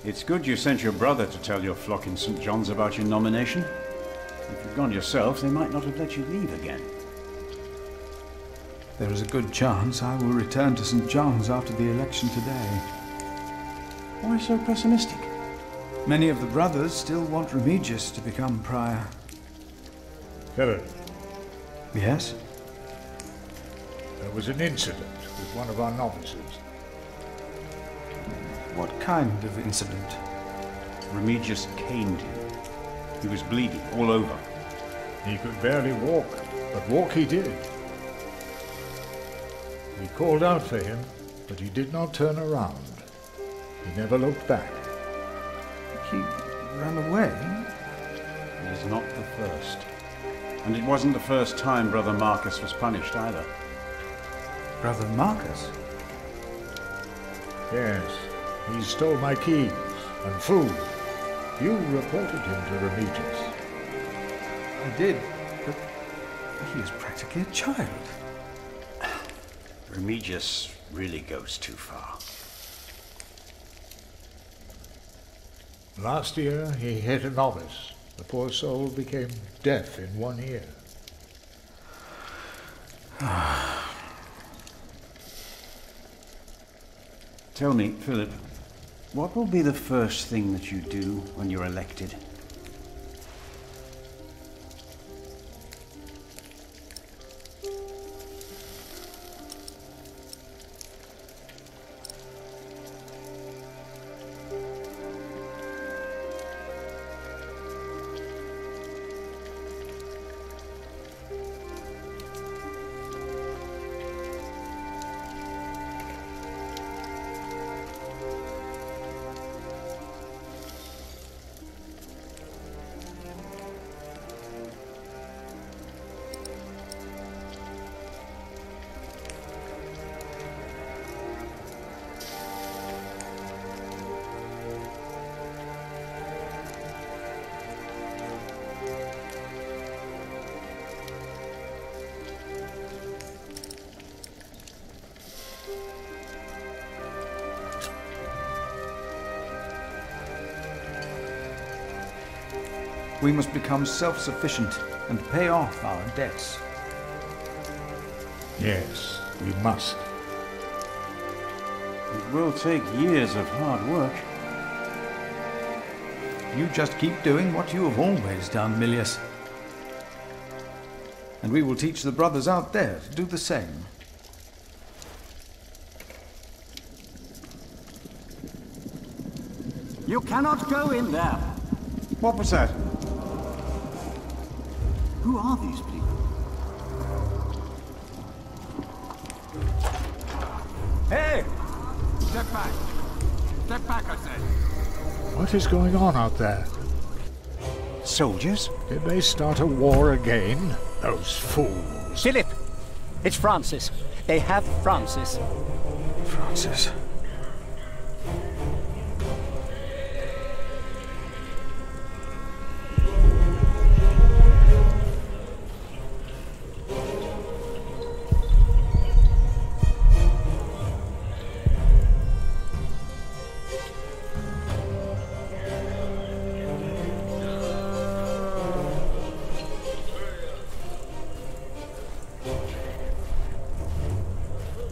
It's good you sent your brother to tell your flock in St. John's about your nomination. If you'd gone yourself, they might not have let you leave again. There is a good chance I will return to St. John's after the election today. Why so pessimistic? Many of the brothers still want Remigius to become prior. Philip, Yes? there was an incident with one of our novices. What kind of incident? Remigius caned him. He was bleeding all over. He could barely walk, but walk he did. We called out for him, but he did not turn around. He never looked back. He ran away? It is not the first. And it wasn't the first time Brother Marcus was punished either. Brother Marcus? Yes, he stole my keys and food. You reported him to Remigius. I did, but he is practically a child. Remigius really goes too far. Last year he hit a novice. The poor soul became deaf in one ear. Tell me, Philip, what will be the first thing that you do when you're elected? We must become self-sufficient and pay off our debts. Yes, we must. It will take years of hard work. You just keep doing what you have always done, Milius. And we will teach the brothers out there to do the same. You cannot go in there. What was that? Who are these people? Hey! Step back. Step back, I said. What is going on out there? Soldiers? Did they start a war again? Those fools. Philip! It's Francis. They have Francis. Francis.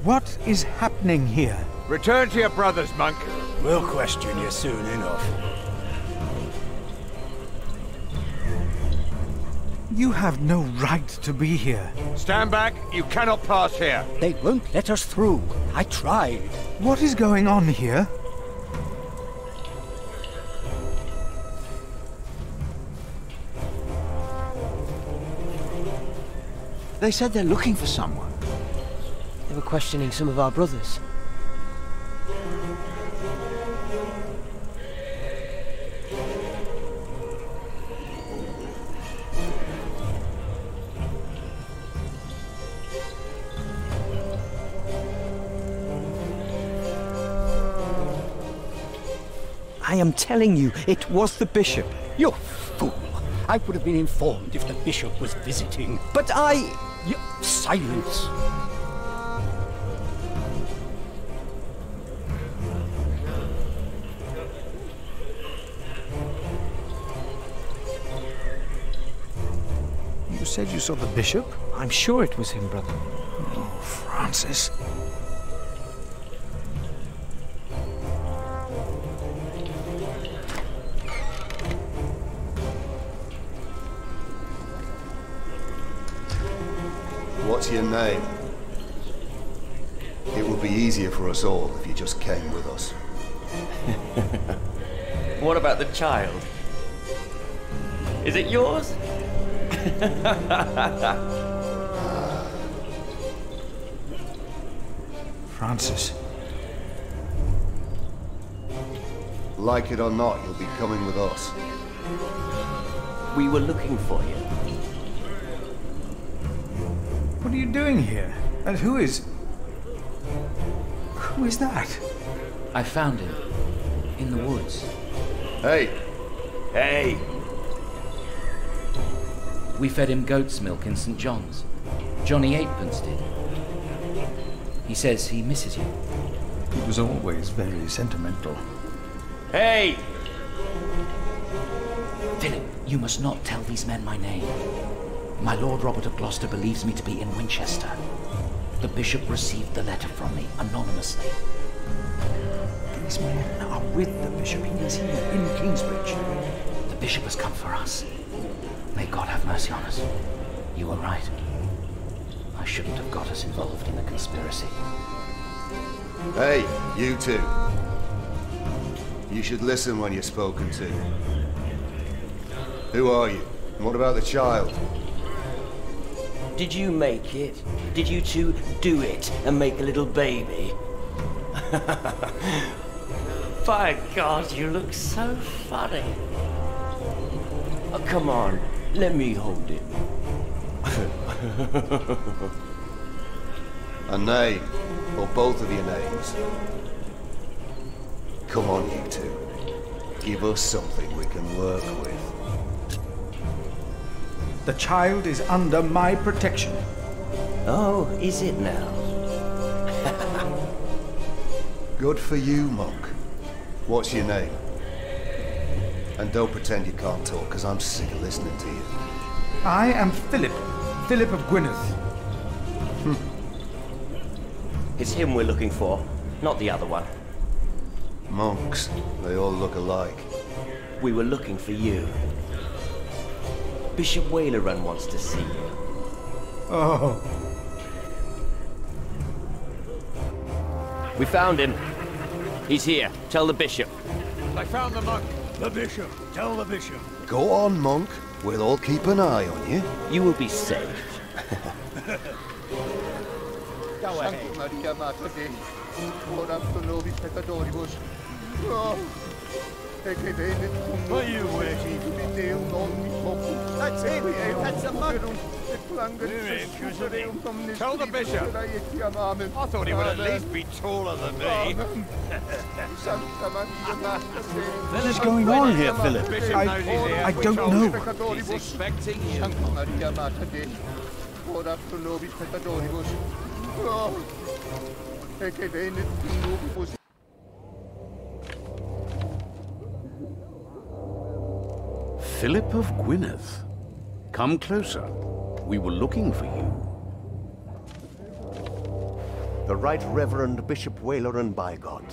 What is happening here? Return to your brothers, monk. We'll question you soon enough. You have no right to be here. Stand back. You cannot pass here. They won't let us through. I tried. What is going on here? They said they're looking for someone. They were questioning some of our brothers. I am telling you, it was the bishop. You fool! I would have been informed if the bishop was visiting. But silence! said you saw the bishop? I'm sure it was him, brother. Oh, Francis. What's your name? It would be easier for us all if you just came with us. What about the child? Is it yours? Francis. Like it or not, you'll be coming with us. We were looking for you. What are you doing here? And who is that? I found him. In the woods. Hey! Hey! We fed him goat's milk in St. John's. Johnny Eightpence did. He says he misses you. He was always very sentimental. Hey! Philip, you must not tell these men my name. My Lord Robert of Gloucester believes me to be in Winchester. The bishop received the letter from me, anonymously. These men are with the bishop. He is here in Kingsbridge. The bishop has come for us. May God have mercy on us. You were right. I shouldn't have got us involved in the conspiracy. Hey, you two. You should listen when you're spoken to. Who are you? And what about the child? Did you make it? Did you two do it and make a little baby? By God, you look so funny. Oh, come on, let me hold him. A name, or both of your names. Come on, you two. Give us something we can work with. The child is under my protection. Oh, is it now? Good for you, monk. What's your name? And don't pretend you can't talk, because I'm sick of listening to you. I am Philip. Philip of Gwynedd. It's him we're looking for, not the other one. Monks, they all look alike. We were looking for you. Bishop Wailerun wants to see you. Oh. We found him. He's here. Tell the bishop. I found the monk. The bishop. Tell the bishop. Go on, monk. We'll all keep an eye on you. You will be safe. Go ahead. Are you waiting? That's it. That's the monk. Tell the bishop. I thought he would at least be taller than me. What is going on here, Philip? I don't know. He's expecting you. Philip of Gwynedd. Come closer. We were looking for you. The Right Reverend Bishop Wailerun by God.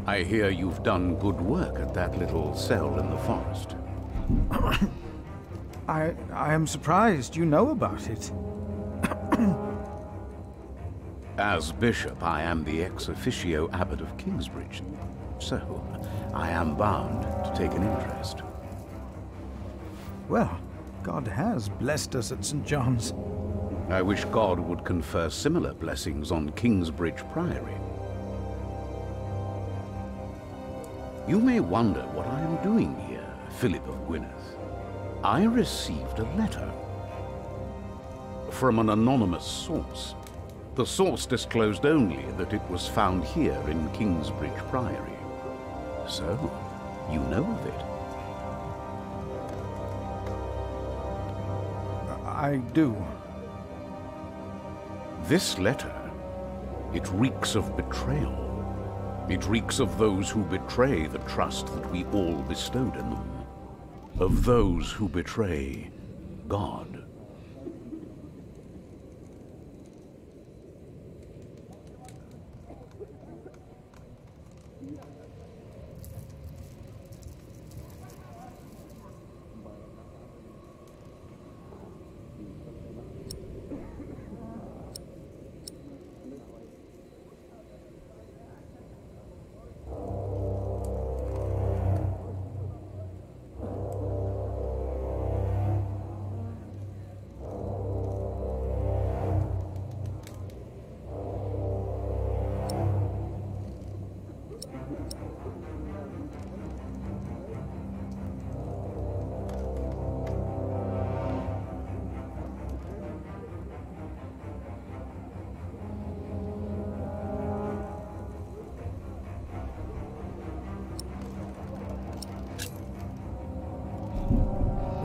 I hear you've done good work at that little cell in the forest. I am surprised you know about it. As bishop, I am the ex officio abbot of Kingsbridge, so I am bound to take an interest. Well, God has blessed us at St. John's. I wish God would confer similar blessings on Kingsbridge Priory. You may wonder what I am doing here, Philip of Gwynedd. I received a letter from an anonymous source. The source disclosed only that it was found here in Kingsbridge Priory. So, you know of it. I do. This letter, it reeks of betrayal. It reeks of those who betray the trust that we all bestowed in them. of those who betray God.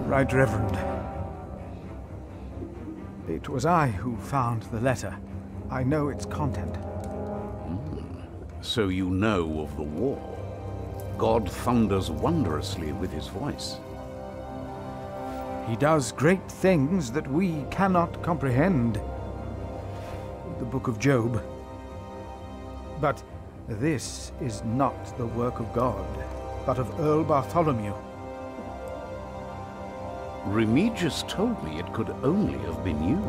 Right, Reverend. It was I who found the letter. I know its content. So you know of the war. God thunders wondrously with his voice. He does great things that we cannot comprehend. The Book of Job. But this is not the work of God, but of Earl Bartholomew. Remigius told me it could only have been you.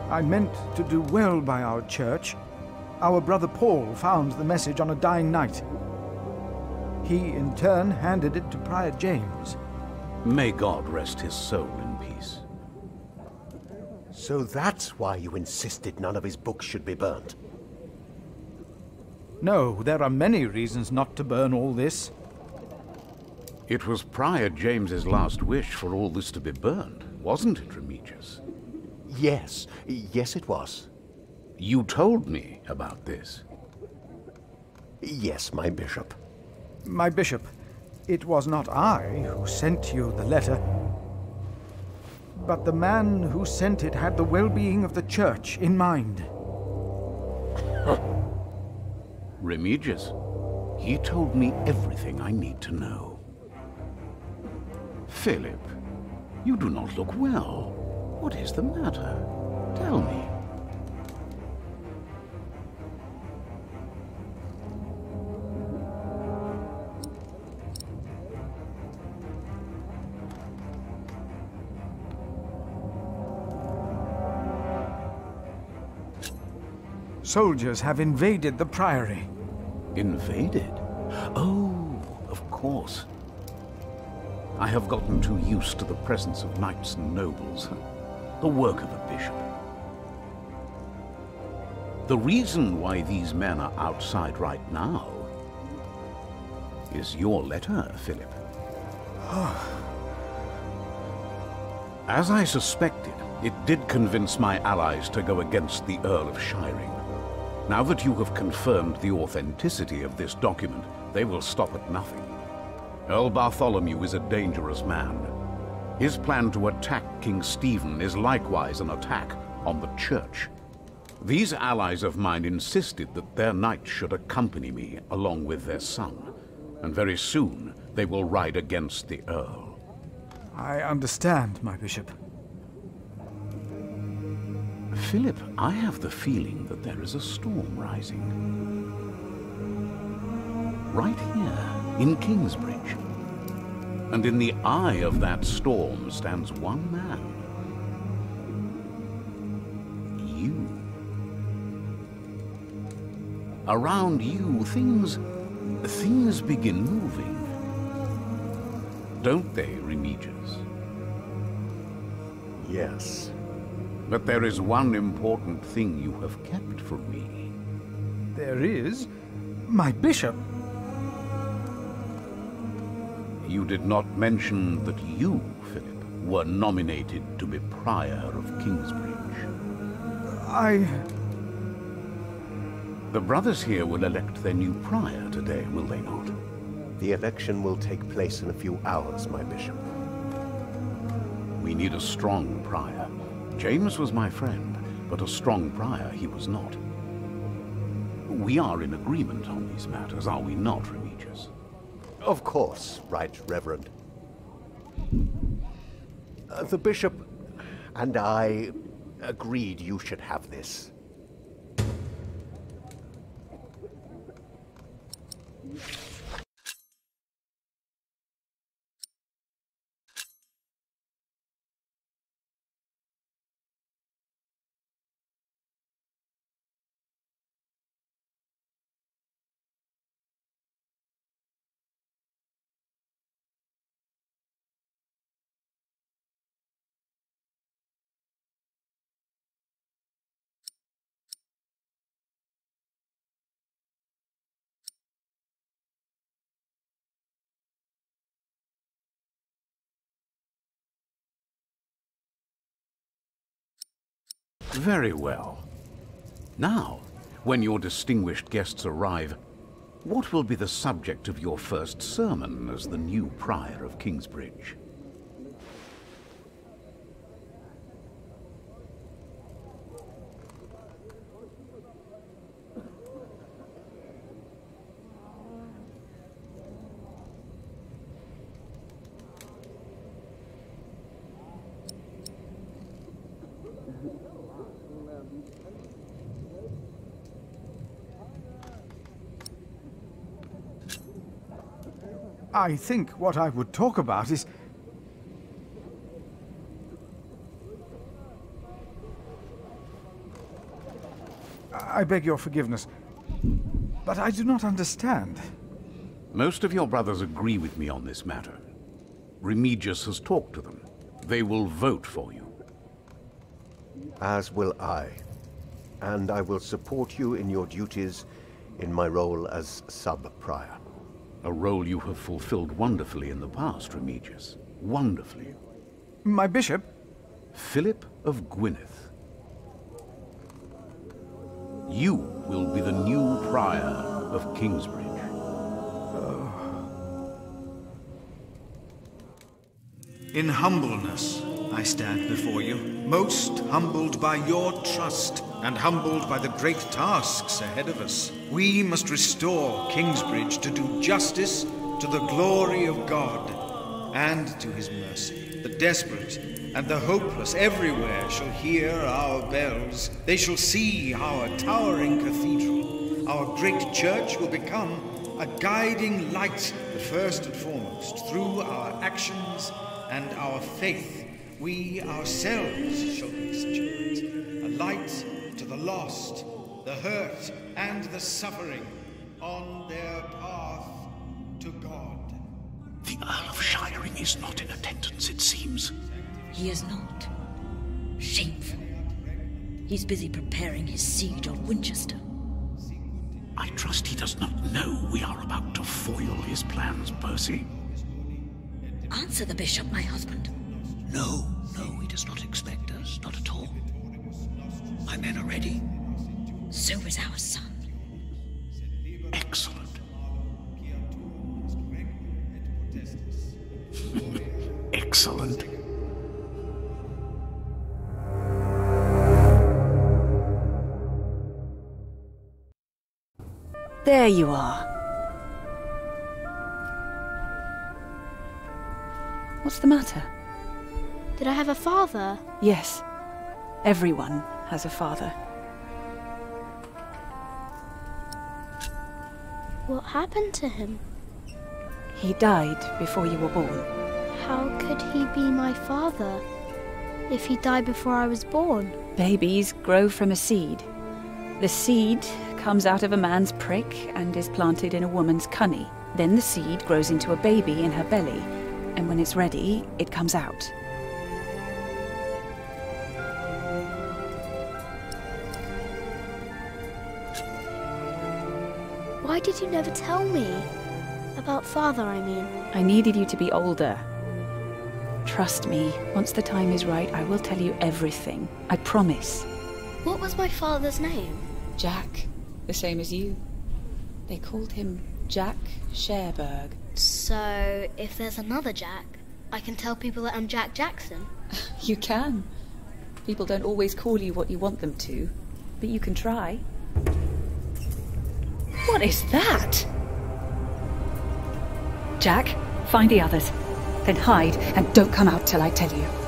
I meant to do well by our church. Our brother Paul found the message on a dying night. He, in turn, handed it to Prior James. May God rest his soul in peace. So that's why you insisted none of his books should be burnt? No, there are many reasons not to burn all this. It was Prior James's last wish for all this to be burned, wasn't it, Remigius? Yes, yes it was. You told me about this. Yes, my bishop. My bishop, it was not I who sent you the letter, but the man who sent it had the well-being of the church in mind. Remigius, he told me everything I need to know. Philip, you do not look well. What is the matter? Tell me. Soldiers have invaded the priory. Invaded? Oh, of course. I have gotten too used to the presence of knights and nobles. The work of a bishop. The reason why these men are outside right now is your letter, Philip. As I suspected, it did convince my allies to go against the Earl of Shiring. Now that you have confirmed the authenticity of this document, they will stop at nothing. Earl Bartholomew is a dangerous man. His plan to attack King Stephen is likewise an attack on the church. These allies of mine insisted that their knights should accompany me along with their son, and very soon they will ride against the Earl. I understand, my bishop. Philip, I have the feeling that there is a storm rising. Right here, in Kingsbridge. And in the eye of that storm stands one man. You. Around you, things begin moving. Don't they, Remigius? Yes. But there is one important thing you have kept from me. There is? My bishop? You did not mention that you, Philip, were nominated to be Prior of Kingsbridge. The brothers here will elect their new Prior today, will they not? The election will take place in a few hours, my bishop. We need a strong Prior. James was my friend, but a strong Prior he was not. We are in agreement on these matters, are we not, Remigius? Of course, Right Reverend. The bishop and I agreed you should have this. Very well. Now, when your distinguished guests arrive, what will be the subject of your first sermon as the new prior of Kingsbridge? I think what I would talk about is... I beg your forgiveness, but I do not understand. Most of your brothers agree with me on this matter. Remigius has talked to them. They will vote for you. As will I. And I will support you in your duties in my role as sub-prior. A role you have fulfilled wonderfully in the past, Remigius. Wonderfully. My bishop? Philip of Gwynedd. You will be the new prior of Kingsbridge. In humbleness, I stand before you, most humbled by your trust and humbled by the great tasks ahead of us. We must restore Kingsbridge to do justice to the glory of God and to his mercy. The desperate and the hopeless everywhere shall hear our bells. They shall see our towering cathedral. Our great church will become a guiding light, but first and foremost, through our actions and our faith, we ourselves shall be such a light to the lost, the hurt, and the suffering on their path to God. The Earl of Shiring is not in attendance, it seems. He is not. Shameful. He's busy preparing his siege on Winchester. I trust he does not know we are about to foil his plans, Percy. Answer the bishop, my husband. No, he does not expect us, not at all. My men are ready. So is our son. Excellent. Excellent. There you are. What's the matter? Did I have a father? Yes. Everyone has a father. What happened to him? He died before you were born. How could he be my father if he died before I was born? Babies grow from a seed. The seed comes out of a man's prick and is planted in a woman's cunny. Then the seed grows into a baby in her belly, and when it's ready, it comes out. Why did you never tell me? About father, I mean. I needed you to be older. Trust me, once the time is right, I will tell you everything. I promise. What was my father's name? Jack, the same as you. They called him Jack Sherberg. So, if there's another Jack, I can tell people that I'm Jack Jackson? You can. People don't always call you what you want them to, but you can try. What is that? Jack, find the others. Then hide and don't come out till I tell you.